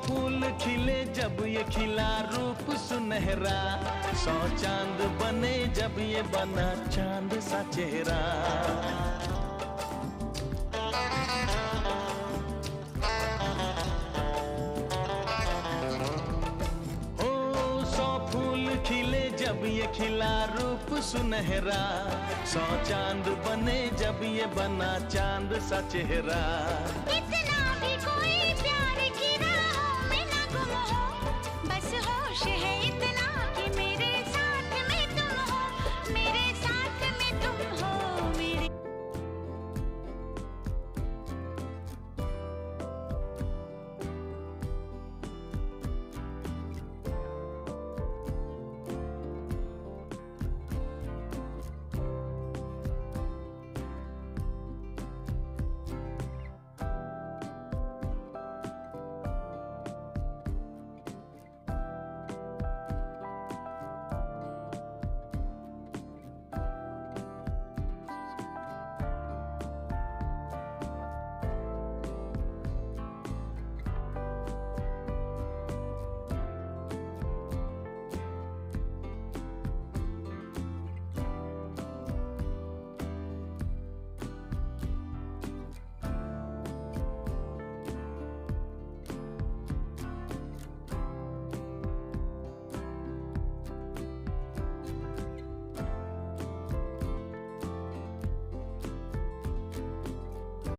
फूल खिले जब ये खिला रूप सुनहरा, 100 चांद बने जब ये बना चांद सा चेहरा। ओ 100 फूल खिले जब ये खिला रूप सुनहरा, 100 चांद बने जब ये बना चांद सा चेहरा।